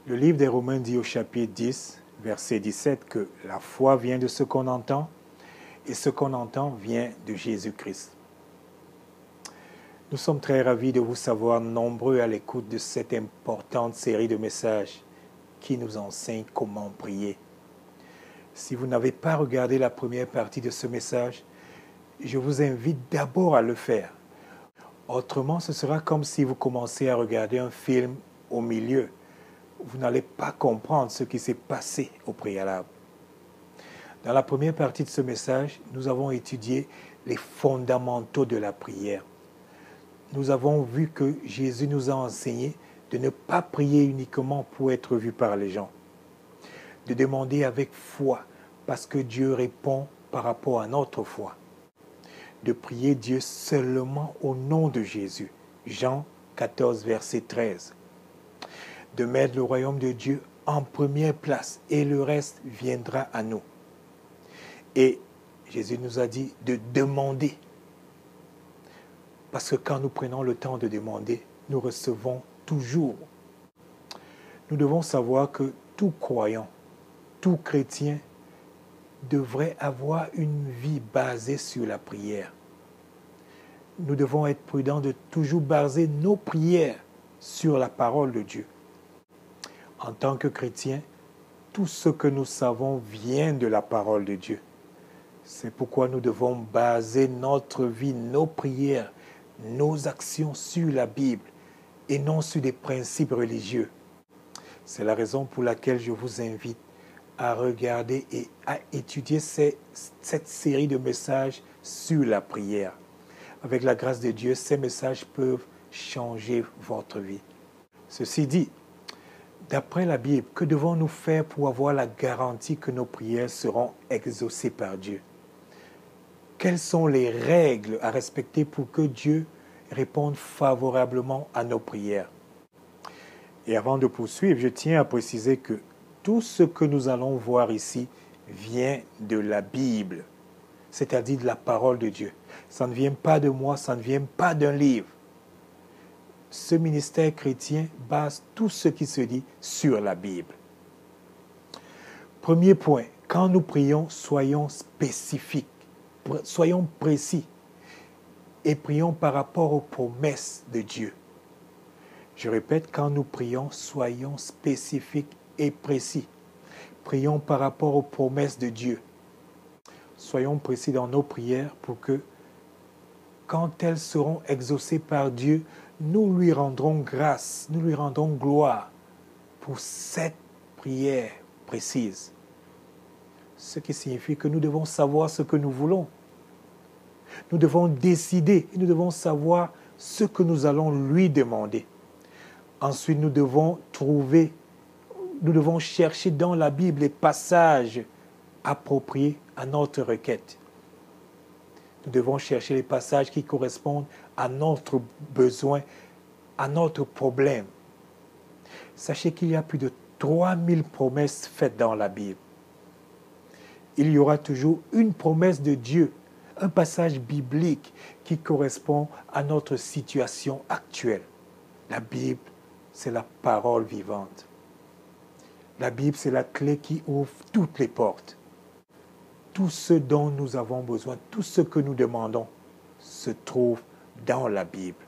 Le livre des Romains dit au chapitre 10, verset 17, que la foi vient de ce qu'on entend et ce qu'on entend vient de Jésus-Christ. Nous sommes très ravis de vous savoir nombreux à l'écoute de cette importante série de messages qui nous enseigne comment prier. Si vous n'avez pas regardé la première partie de ce message, je vous invite d'abord à le faire. Autrement, ce sera comme si vous commencez à regarder un film au milieu. Vous n'allez pas comprendre ce qui s'est passé au préalable. Dans la première partie de ce message, nous avons étudié les fondamentaux de la prière. Nous avons vu que Jésus nous a enseigné de ne pas prier uniquement pour être vu par les gens, de demander avec foi parce que Dieu répond par rapport à notre foi, de prier Dieu seulement au nom de Jésus, Jean 14, verset 13, de mettre le royaume de Dieu en première place et le reste viendra à nous. Et Jésus nous a dit de demander. Parce que quand nous prenons le temps de demander, nous recevons toujours. Nous devons savoir que tout croyant, tout chrétien devrait avoir une vie basée sur la prière. Nous devons être prudents de toujours baser nos prières sur la parole de Dieu. En tant que chrétiens, tout ce que nous savons vient de la parole de Dieu. C'est pourquoi nous devons baser notre vie, nos prières, nos actions sur la Bible et non sur des principes religieux. C'est la raison pour laquelle je vous invite à regarder et à étudier cette série de messages sur la prière. Avec la grâce de Dieu, ces messages peuvent changer votre vie. Ceci dit, d'après la Bible, que devons-nous faire pour avoir la garantie que nos prières seront exaucées par Dieu? Quelles sont les règles à respecter pour que Dieu réponde favorablement à nos prières? Et avant de poursuivre, je tiens à préciser que tout ce que nous allons voir ici vient de la Bible, c'est-à-dire de la parole de Dieu. Ça ne vient pas de moi, ça ne vient pas d'un livre. Ce ministère chrétien base tout ce qui se dit sur la Bible. Premier point, quand nous prions, soyons spécifiques, soyons précis et prions par rapport aux promesses de Dieu. Je répète, quand nous prions, soyons spécifiques et précis. Prions par rapport aux promesses de Dieu. Soyons précis dans nos prières pour que, quand elles seront exaucées par Dieu, nous lui rendrons grâce, nous lui rendrons gloire pour cette prière précise. Ce qui signifie que nous devons savoir ce que nous voulons. Nous devons décider et nous devons savoir ce que nous allons lui demander. Ensuite, nous devons chercher dans la Bible les passages appropriés à notre requête. Nous devons chercher les passages qui correspondent à notre besoin, à notre problème. Sachez qu'il y a plus de 3000 promesses faites dans la Bible. Il y aura toujours une promesse de Dieu, un passage biblique qui correspond à notre situation actuelle. La Bible, c'est la parole vivante. La Bible, c'est la clé qui ouvre toutes les portes. Tout ce dont nous avons besoin, tout ce que nous demandons se trouve dans la Bible.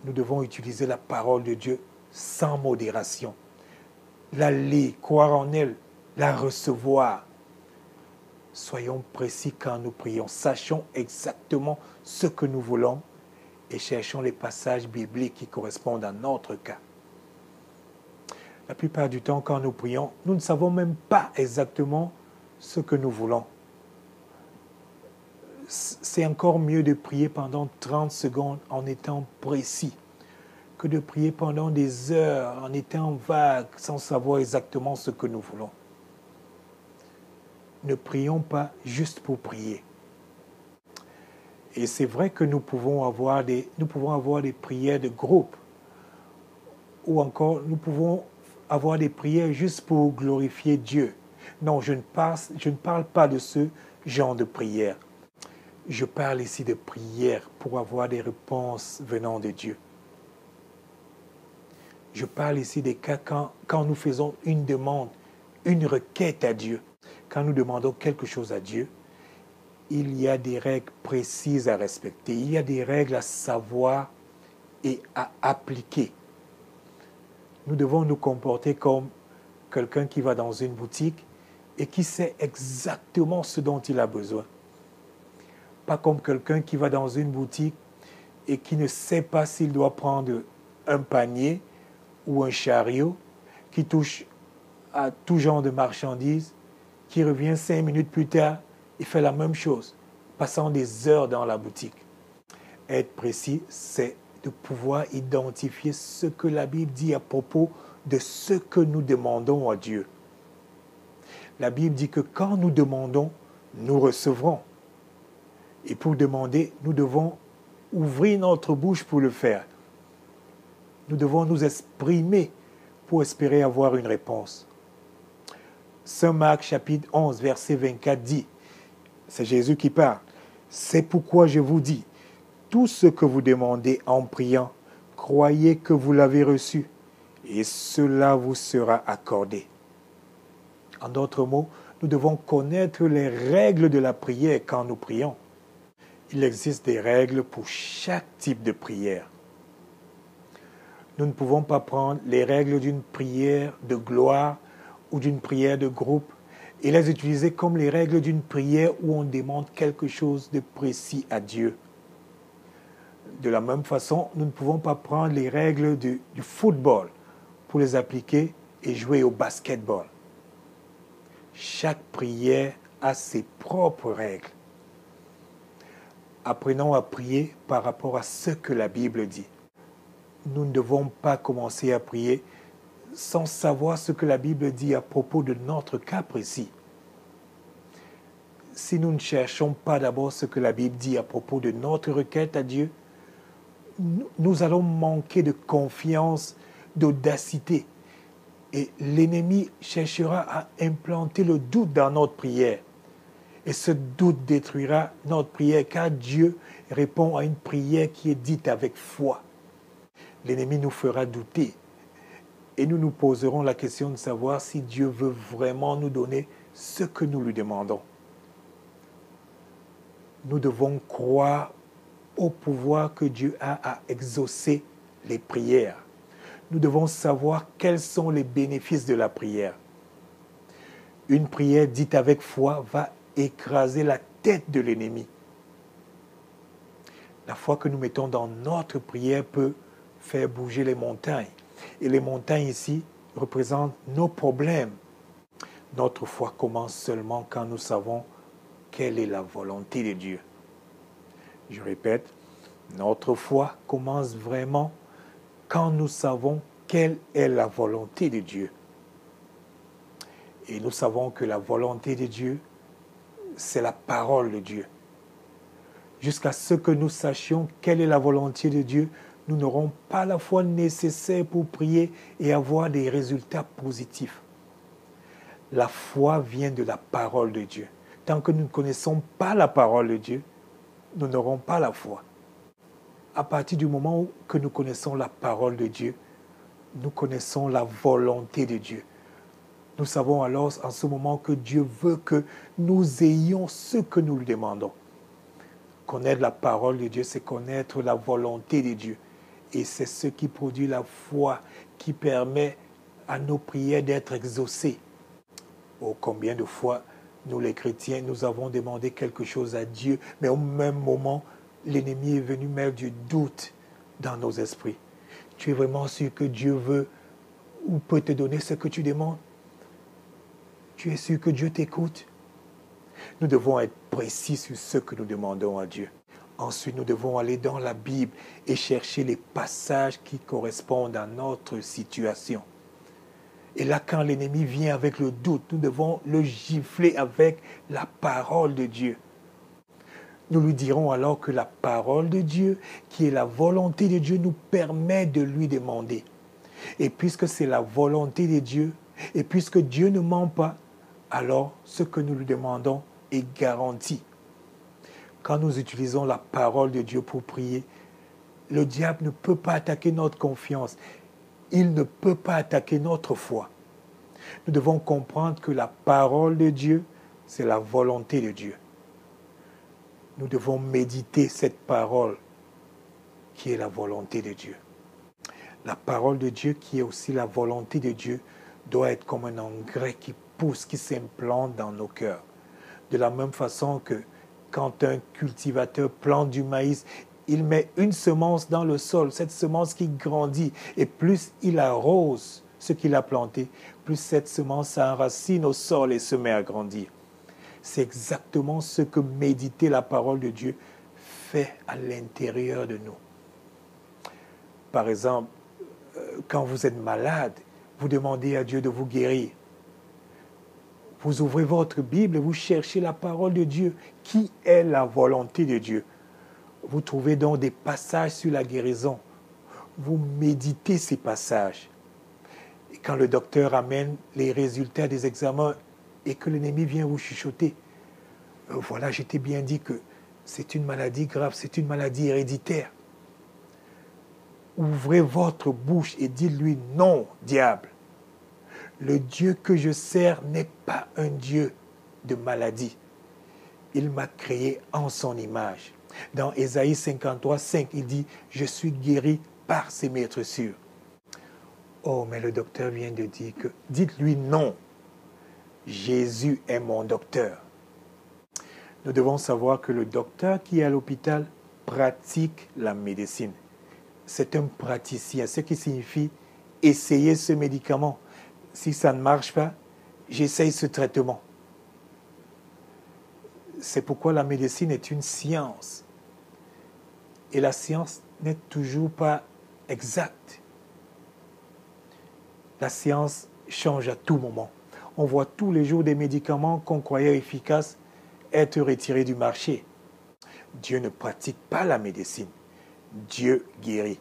Nous devons utiliser la parole de Dieu sans modération. La lire, croire en elle, la recevoir. Soyons précis quand nous prions. Sachons exactement ce que nous voulons et cherchons les passages bibliques qui correspondent à notre cas. La plupart du temps, quand nous prions, nous ne savons même pas exactement ce que nous voulons. C'est encore mieux de prier pendant 30 secondes en étant précis que de prier pendant des heures en étant vague sans savoir exactement ce que nous voulons. Ne prions pas juste pour prier. Et c'est vrai que nous pouvons avoir des prières de groupe ou encore nous pouvons avoir des prières juste pour glorifier Dieu. Non, je ne parle pas de ce genre de prière. Je parle ici de prière pour avoir des réponses venant de Dieu. Je parle ici des cas quand nous faisons une demande, une requête à Dieu. Quand nous demandons quelque chose à Dieu, il y a des règles précises à respecter. Il y a des règles à savoir et à appliquer. Nous devons nous comporter comme quelqu'un qui va dans une boutique et qui sait exactement ce dont il a besoin. Pas comme quelqu'un qui va dans une boutique et qui ne sait pas s'il doit prendre un panier ou un chariot, qui touche à tout genre de marchandises, qui revient 5 minutes plus tard et fait la même chose, passant des heures dans la boutique. Être précis, c'est de pouvoir identifier ce que la Bible dit à propos de ce que nous demandons à Dieu. La Bible dit que quand nous demandons, nous recevrons. Et pour demander, nous devons ouvrir notre bouche pour le faire. Nous devons nous exprimer pour espérer avoir une réponse. Saint Marc chapitre 11, verset 24 dit, c'est Jésus qui parle, « C'est pourquoi je vous dis, tout ce que vous demandez en priant, croyez que vous l'avez reçu, et cela vous sera accordé. » En d'autres mots, nous devons connaître les règles de la prière quand nous prions. Il existe des règles pour chaque type de prière. Nous ne pouvons pas prendre les règles d'une prière de gloire ou d'une prière de groupe et les utiliser comme les règles d'une prière où on demande quelque chose de précis à Dieu. De la même façon, nous ne pouvons pas prendre les règles du football pour les appliquer et jouer au basketball. Chaque prière a ses propres règles. Apprenons à prier par rapport à ce que la Bible dit. Nous ne devons pas commencer à prier sans savoir ce que la Bible dit à propos de notre cas précis. Si nous ne cherchons pas d'abord ce que la Bible dit à propos de notre requête à Dieu, nous allons manquer de confiance, d'audacité. Et l'ennemi cherchera à implanter le doute dans notre prière. Et ce doute détruira notre prière car Dieu répond à une prière qui est dite avec foi. L'ennemi nous fera douter et nous nous poserons la question de savoir si Dieu veut vraiment nous donner ce que nous lui demandons. Nous devons croire au pouvoir que Dieu a à exaucer les prières. Nous devons savoir quels sont les bénéfices de la prière. Une prière dite avec foi va écraser la tête de l'ennemi. La foi que nous mettons dans notre prière peut faire bouger les montagnes. Et les montagnes ici représentent nos problèmes. Notre foi commence seulement quand nous savons quelle est la volonté de Dieu. Je répète, notre foi commence vraiment quand nous savons quelle est la volonté de Dieu. Et nous savons que la volonté de Dieu, c'est la parole de Dieu. Jusqu'à ce que nous sachions quelle est la volonté de Dieu, nous n'aurons pas la foi nécessaire pour prier et avoir des résultats positifs. La foi vient de la parole de Dieu. Tant que nous ne connaissons pas la parole de Dieu, nous n'aurons pas la foi. À partir du moment que nous connaissons la parole de Dieu, nous connaissons la volonté de Dieu. Nous savons alors en ce moment que Dieu veut que nous ayons ce que nous lui demandons. Connaître la parole de Dieu, c'est connaître la volonté de Dieu. Et c'est ce qui produit la foi, qui permet à nos prières d'être exaucées. Oh, combien de fois, nous les chrétiens, nous avons demandé quelque chose à Dieu, mais au même moment, l'ennemi est venu mettre du doute dans nos esprits. Tu es vraiment sûr que Dieu veut ou peut te donner ce que tu demandes? Tu es sûr que Dieu t'écoute? Nous devons être précis sur ce que nous demandons à Dieu. Ensuite, nous devons aller dans la Bible et chercher les passages qui correspondent à notre situation. Et là, quand l'ennemi vient avec le doute, nous devons le gifler avec la parole de Dieu. Nous lui dirons alors que la parole de Dieu, qui est la volonté de Dieu, nous permet de lui demander. Et puisque c'est la volonté de Dieu, et puisque Dieu ne ment pas, alors ce que nous lui demandons est garanti. Quand nous utilisons la parole de Dieu pour prier, le diable ne peut pas attaquer notre confiance. il ne peut pas attaquer notre foi. Nous devons comprendre que la parole de Dieu, c'est la volonté de Dieu. Nous devons méditer cette parole qui est la volonté de Dieu. La parole de Dieu qui est aussi la volonté de Dieu doit être comme un engrais qui pousse, qui s'implante dans nos cœurs. De la même façon que quand un cultivateur plante du maïs, il met une semence dans le sol, cette semence qui grandit, et plus il arrose ce qu'il a planté, plus cette semence s'enracine au sol et se met à grandir. C'est exactement ce que méditer la parole de Dieu fait à l'intérieur de nous. Par exemple, quand vous êtes malade, vous demandez à Dieu de vous guérir. Vous ouvrez votre Bible et vous cherchez la parole de Dieu, qui est la volonté de Dieu. Vous trouvez donc des passages sur la guérison. Vous méditez ces passages. Et quand le docteur amène les résultats des examens et que l'ennemi vient vous chuchoter, voilà, je t'ai bien dit que c'est une maladie grave, c'est une maladie héréditaire. Ouvrez votre bouche et dites-lui non, diable. Le Dieu que je sers n'est pas un Dieu de maladie. Il m'a créé en son image. Dans Ésaïe 53, 5, il dit « Je suis guéri par ses maîtressures ». Oh, mais le docteur vient de dire que dites-lui non. Jésus est mon docteur. Nous devons savoir que le docteur qui est à l'hôpital pratique la médecine. C'est un praticien, ce qui signifie essayer ce médicament. Si ça ne marche pas, j'essaye ce traitement. C'est pourquoi la médecine est une science. Et la science n'est toujours pas exacte. La science change à tout moment. On voit tous les jours des médicaments qu'on croyait efficaces être retirés du marché. Dieu ne pratique pas la médecine. Dieu guérit.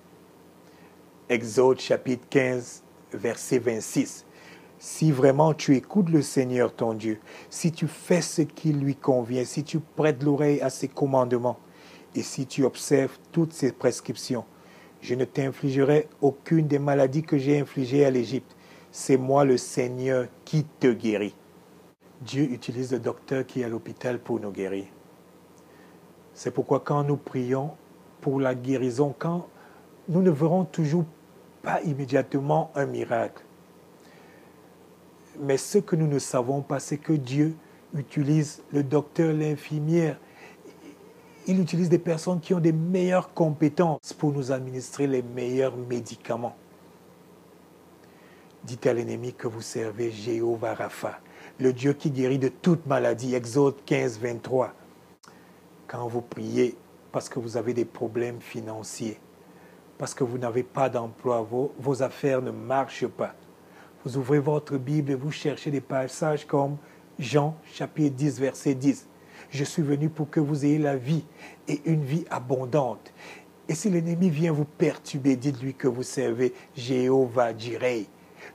Exode chapitre 15, verset 26. Si vraiment tu écoutes le Seigneur ton Dieu, si tu fais ce qui lui convient, si tu prêtes l'oreille à ses commandements et si tu observes toutes ses prescriptions, je ne t'infligerai aucune des maladies que j'ai infligées à l'Égypte. C'est moi le Seigneur qui te guérit. Dieu utilise le docteur qui est à l'hôpital pour nous guérir. C'est pourquoi quand nous prions pour la guérison, quand nous ne verrons toujours pas immédiatement un miracle. Mais ce que nous ne savons pas, c'est que Dieu utilise le docteur, l'infirmière. Il utilise des personnes qui ont des meilleures compétences pour nous administrer les meilleurs médicaments. Dites à l'ennemi que vous servez Jéhovah Rapha, le Dieu qui guérit de toute maladie. Exode 15, 23. Quand vous priez parce que vous avez des problèmes financiers, parce que vous n'avez pas d'emploi, vos affaires ne marchent pas, vous ouvrez votre Bible et vous cherchez des passages comme Jean chapitre 10, verset 10. Je suis venu pour que vous ayez la vie et une vie abondante. Et si l'ennemi vient vous perturber, dites-lui que vous servez Jéhovah Jireh,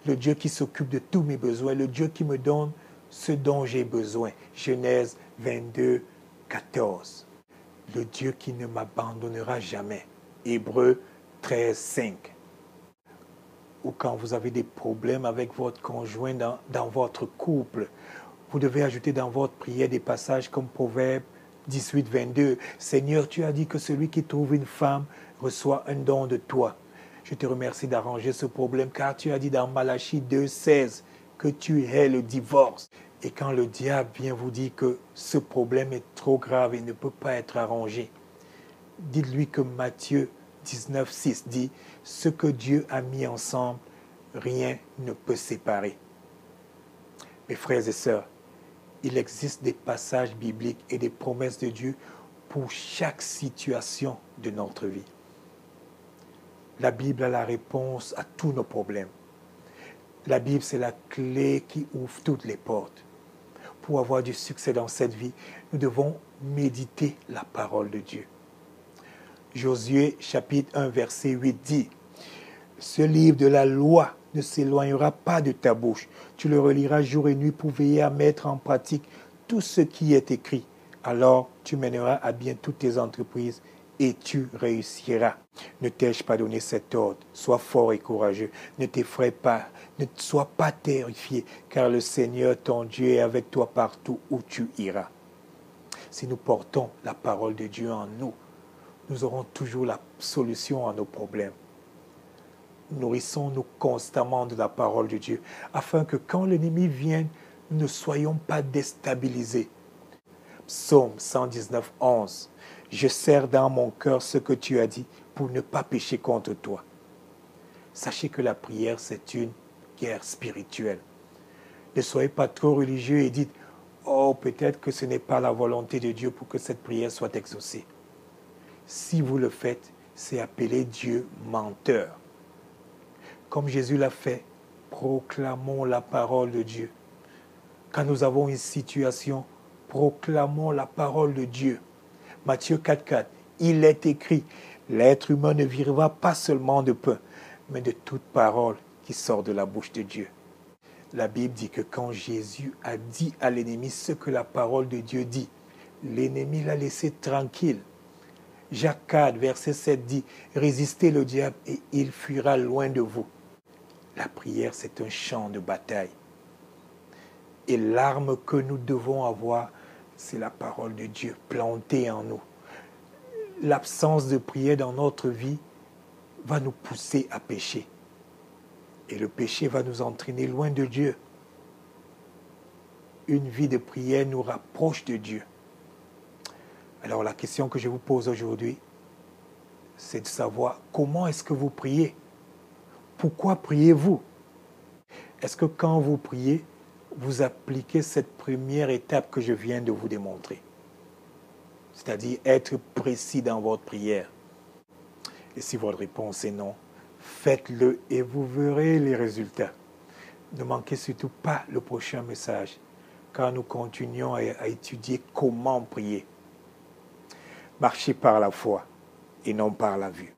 le Dieu qui s'occupe de tous mes besoins, le Dieu qui me donne ce dont j'ai besoin. Genèse 22, 14. Le Dieu qui ne m'abandonnera jamais. Hébreux 13, 5. Ou quand vous avez des problèmes avec votre conjoint dans votre couple, vous devez ajouter dans votre prière des passages comme Proverbe 18, 22. Seigneur, tu as dit que celui qui trouve une femme reçoit un don de toi. Je te remercie d'arranger ce problème car tu as dit dans Malachie 2, 16 que tu hais le divorce. Et quand le diable vient vous dire que ce problème est trop grave et ne peut pas être arrangé, dites-lui que Matthieu 19, 6 dit « Ce que Dieu a mis ensemble, rien ne peut séparer. » Mes frères et sœurs, il existe des passages bibliques et des promesses de Dieu pour chaque situation de notre vie. La Bible a la réponse à tous nos problèmes. La Bible, c'est la clé qui ouvre toutes les portes. Pour avoir du succès dans cette vie, nous devons méditer la parole de Dieu. Josué chapitre 1 verset 8 dit « Ce livre de la loi ne s'éloignera pas de ta bouche. Tu le reliras jour et nuit pour veiller à mettre en pratique tout ce qui est écrit. Alors tu mèneras à bien toutes tes entreprises et tu réussiras. Ne t'ai-je pas donné cet ordre? Sois fort et courageux. Ne t'effraie pas, ne sois pas terrifié, car le Seigneur ton Dieu est avec toi partout où tu iras. Si nous portons la parole de Dieu en nous, nous aurons toujours la solution à nos problèmes. Nourrissons-nous constamment de la parole de Dieu, afin que quand l'ennemi vienne, nous ne soyons pas déstabilisés. Psaume 119, 11. Je serre dans mon cœur ce que tu as dit pour ne pas pécher contre toi. Sachez que la prière, c'est une guerre spirituelle. Ne soyez pas trop religieux et dites, oh, peut-être que ce n'est pas la volonté de Dieu pour que cette prière soit exaucée. Si vous le faites, c'est appeler Dieu menteur. Comme Jésus l'a fait, proclamons la parole de Dieu. Quand nous avons une situation, proclamons la parole de Dieu. Matthieu 4,4, il est écrit, l'être humain ne vivra pas seulement de pain, mais de toute parole qui sort de la bouche de Dieu. La Bible dit que quand Jésus a dit à l'ennemi ce que la parole de Dieu dit, l'ennemi l'a laissé tranquille. Jacques 4, verset 7 dit, résistez le diable et il fuira loin de vous. La prière, c'est un champ de bataille. Et l'arme que nous devons avoir, c'est la parole de Dieu plantée en nous. L'absence de prière dans notre vie va nous pousser à pécher. Et le péché va nous entraîner loin de Dieu. Une vie de prière nous rapproche de Dieu. Alors la question que je vous pose aujourd'hui, c'est de savoir comment est-ce que vous priez? Pourquoi priez-vous? Est-ce que quand vous priez, vous appliquez cette première étape que je viens de vous démontrer? C'est-à-dire être précis dans votre prière. Et si votre réponse est non, faites-le et vous verrez les résultats. Ne manquez surtout pas le prochain message, car nous continuons à étudier comment prier. Marchez par la foi et non par la vue.